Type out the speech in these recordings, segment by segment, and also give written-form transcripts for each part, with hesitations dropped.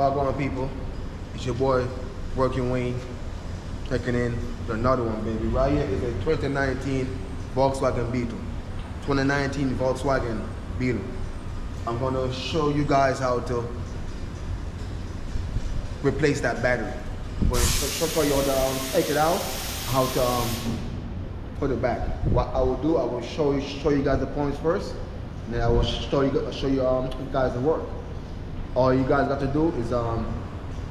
Well, going people, it's your boy Working Wayne, checking in to another one, baby. Right here is a 2019 Volkswagen Beetle. 2019 Volkswagen Beetle. I'm gonna show you guys how to replace that battery. I'm gonna show you how to take it out, how to put it back. What I will do, I will show you guys the points first, and then I will show you guys the work. All you guys got to do is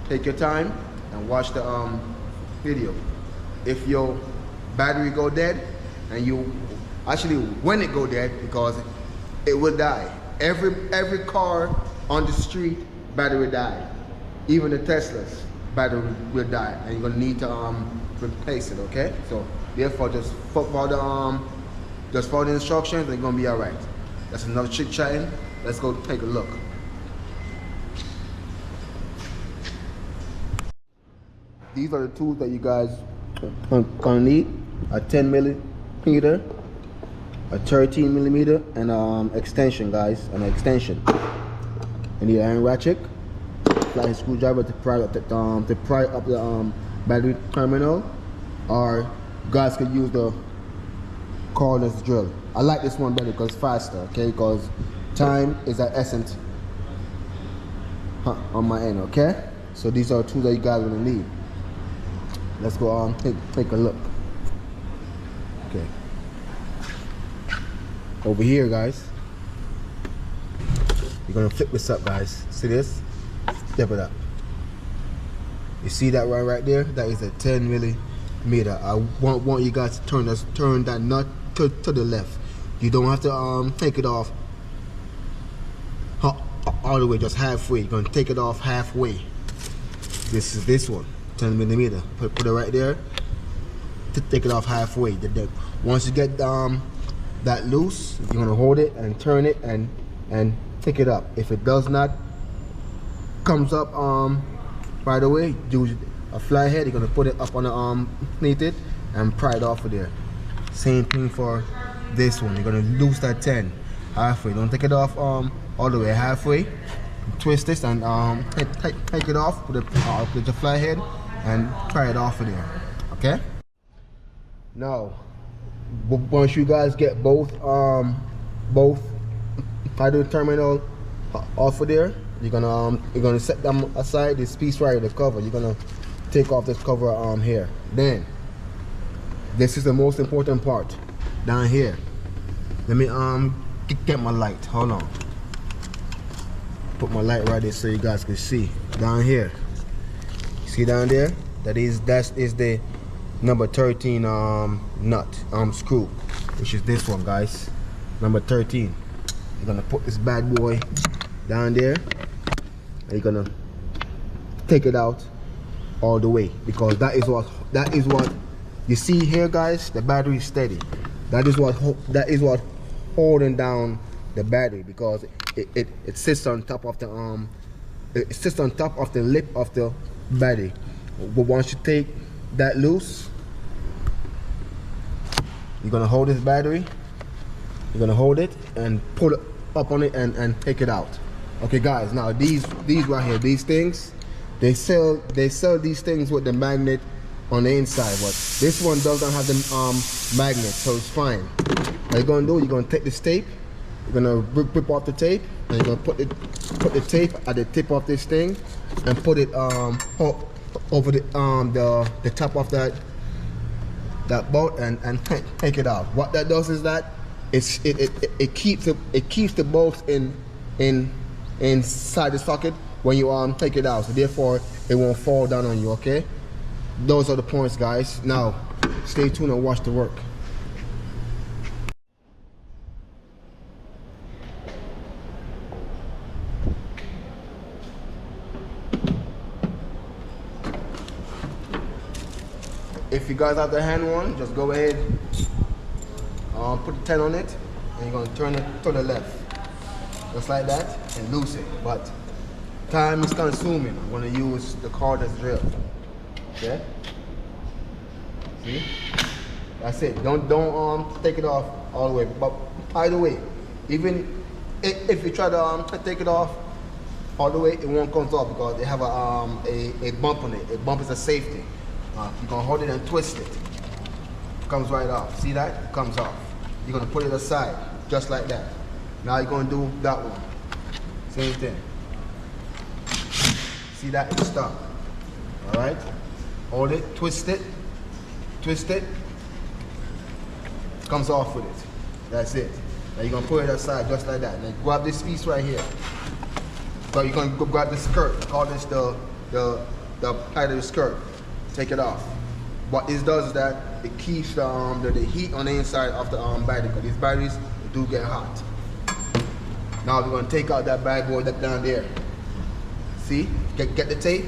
take your time and watch the video. If your battery go dead, and you actually when it go dead, because it will die. Every car on the street battery die. Even the Teslas battery will die, and you're gonna need to replace it. Okay, so therefore just follow the instructions, and you're gonna be all right. That's enough chit chatting. Let's go take a look. These are the tools that you guys are gonna need: a 10 millimeter, a 13 millimeter, and extension, guys, an extension. You need an iron ratchet, flathead screwdriver to pry up the battery terminal, or you guys could use the cordless drill. I like this one better because it's faster, okay? Because time is at essence on my end, okay? So these are tools that you guys are gonna need. Let's go on, take a look. Okay. Over here, guys, you're gonna flip this up, guys. See this? Step it up. You see that right there? That is a 10 millimeter. I want you guys to turn that nut to the left. You don't have to take it off all the way, just halfway. You're gonna take it off halfway. This is this one. 10 millimeter. Put it right there. To take it off halfway. Once you get that loose, you're gonna hold it and turn it and take it up. If it does not comes up right away, do a flathead. You're gonna put it up on the underneath it and pry it off of there. Same thing for this one. You're gonna loose that 10 halfway. Don't take it off all the way, halfway. Twist this and take it off with the flathead and pry it off of there. Okay. Now, once you guys get both battery terminal off of there, you're gonna set them aside. This piece right here, the cover. You're gonna take off this cover here. Then this is the most important part down here. Let me get my light. Hold on. Put my light right there so you guys can see. Down here, see down there, that is the number 13 nut screw, which is this one, guys, number 13. You're gonna put this bad boy down there, and you're gonna take it out all the way, because that is what you see here, guys. The battery is steady. That is what holding down the battery, because it sits on top of the lip of the battery. But once you take that loose, you're gonna hold this battery. You're gonna hold it and pull it up on it and take it out. Okay, guys. Now these right here, these things, they sell these things with the magnet on the inside, but this one doesn't have the magnet, so it's fine. What you're gonna do, you're gonna take this tape. You're gonna rip off the tape, and you're gonna put the tape at the tip of this thing, and put it over the top of that bolt, and take it out. What that does is that it keeps the bolts inside the socket when you take it out. So therefore, it won't fall down on you. Okay, those are the points, guys. Now, stay tuned and watch the work. If you guys have the hand one, just go ahead, put the 10 on it, and you're gonna turn it to the left, just like that, and loose it. But time is consuming. I'm gonna use the cordless drill. Okay. See? That's it. Don't take it off all the way. But either way, even if you try to take it off all the way, it won't come off because they have a bump on it. A bump is a safety. You're gonna hold it and twist it. Comes right off. See that? It comes off. You're gonna put it aside, just like that. Now you're gonna do that one. Same thing. See that? It's stuck. All right. Hold it, twist it, twist it. Comes off with it. That's it. Now you're gonna put it aside just like that. And then grab this piece right here. So you're gonna go grab the skirt. Call this the height of the skirt. Take it off. What this does is that it keeps the heat on the inside of the battery, because these batteries do get hot. Now we're gonna take out that bad boy that's down there. See? Get the tape.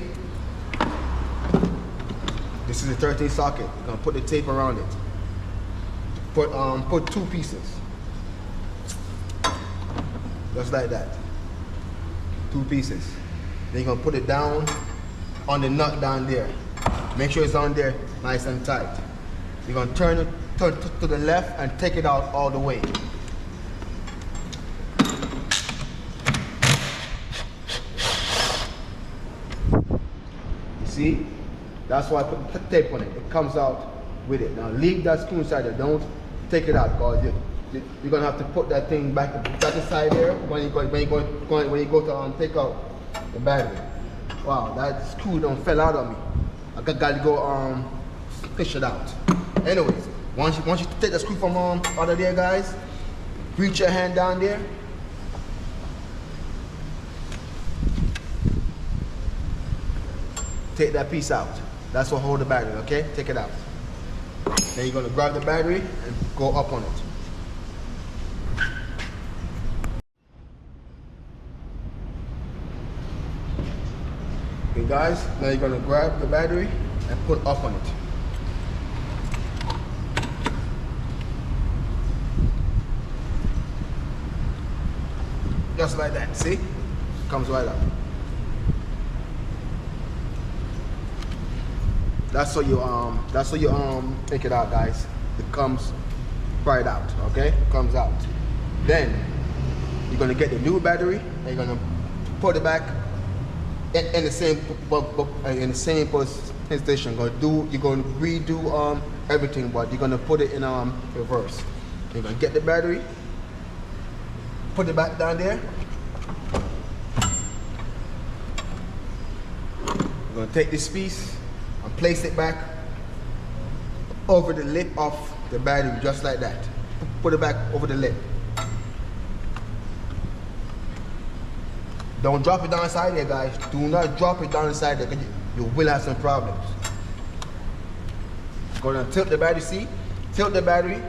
This is a 13 socket. You're gonna put the tape around it. Put 2 pieces. Just like that. 2 pieces. Then you're gonna put it down on the nut down there. Make sure it's on there nice and tight. You're gonna turn to the left and take it out all the way. You see? That's why I put the tape on it. It comes out with it. Now leave that screw inside there. Don't take it out, because you're gonna have to put that thing back inside there when you go to take out the battery. Wow, that screw don't fell out on me. I gotta go fish it out. Anyways, once you take the screw from out of there, guys, reach your hand down there. Take that piece out. That's what hold the battery, okay? Take it out. Then you're gonna grab the battery and go up on it. Okay guys, now you're gonna grab the battery and put up on it. Just like that, see? Comes right up. That's so you take it out, guys. It comes right out, okay? It comes out. Then you're gonna get the new battery and you're gonna put it back in the same position. You're gonna redo everything, but you're gonna put it in reverse. You're gonna get the battery, put it back down there. You're gonna take this piece and place it back over the lip of the battery, just like that. Put it back over the lip. Don't drop it down inside there, guys. Do not drop it down inside there, because you will have some problems. Gonna tilt the battery, see? Tilt the battery.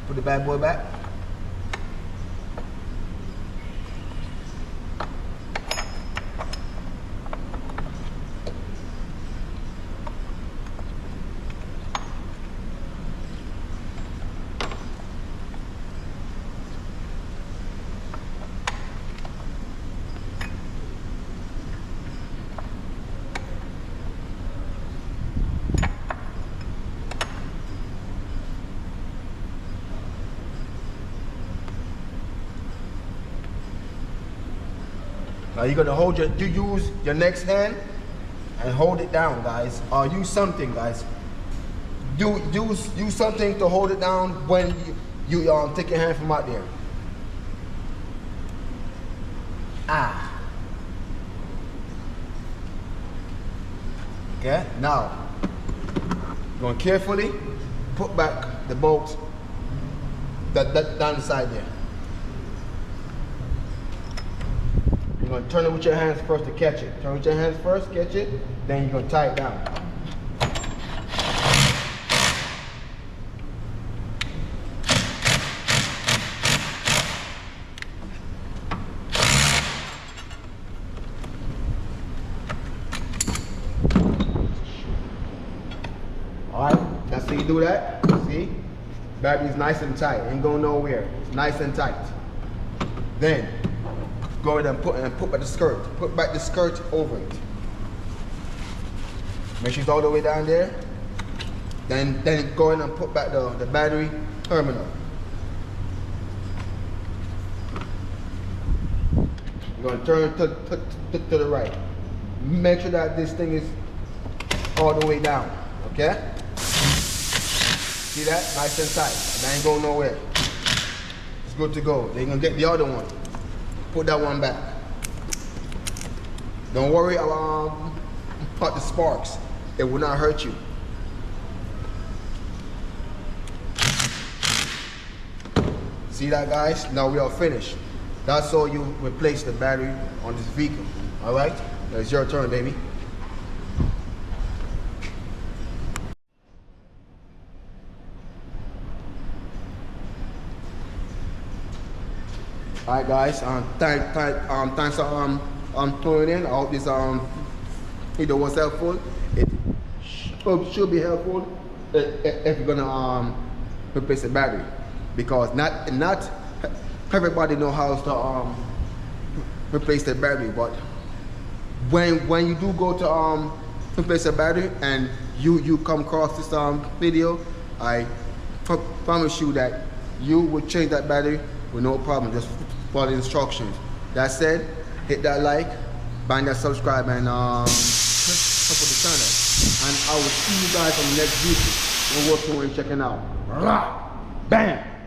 Put the bad boy back. Now you're gonna use your next hand and hold it down, guys. Or use something, guys. Use something to hold it down when you take your hand from out there. Okay. Now, you're gonna carefully put back the bolt that down the side there. You're going to turn it with your hands first to catch it. Turn with your hands first, catch it, then you're going to tie it down. Alright, that's how you do that. See? Battery's nice and tight, ain't going nowhere. It's nice and tight. Then go ahead and put back the skirt. Put back the skirt over it. Make sure it's all the way down there. Then go ahead and put back the battery terminal. You're gonna turn to the right. Make sure that this thing is all the way down, okay? See that? Nice and tight. That ain't going nowhere. It's good to go. Then you're gonna get the other one. Put that one back. Don't worry about the sparks. It will not hurt you. See that, guys? Now we are finished. That's how you replace the battery on this vehicle. All right? Now it's your turn, baby. All right, guys. Thanks for tuning in. I hope this video was helpful. It should be helpful if you're gonna replace the battery, because not everybody know how to replace the battery. But when you do go to replace the battery and you come across this video, I promise you that you will change that battery with no problem. Just follow the instructions. That said, hit that like, bang that subscribe, and support the channel. And I will see you guys on the next video. We're working on checking out. Bam!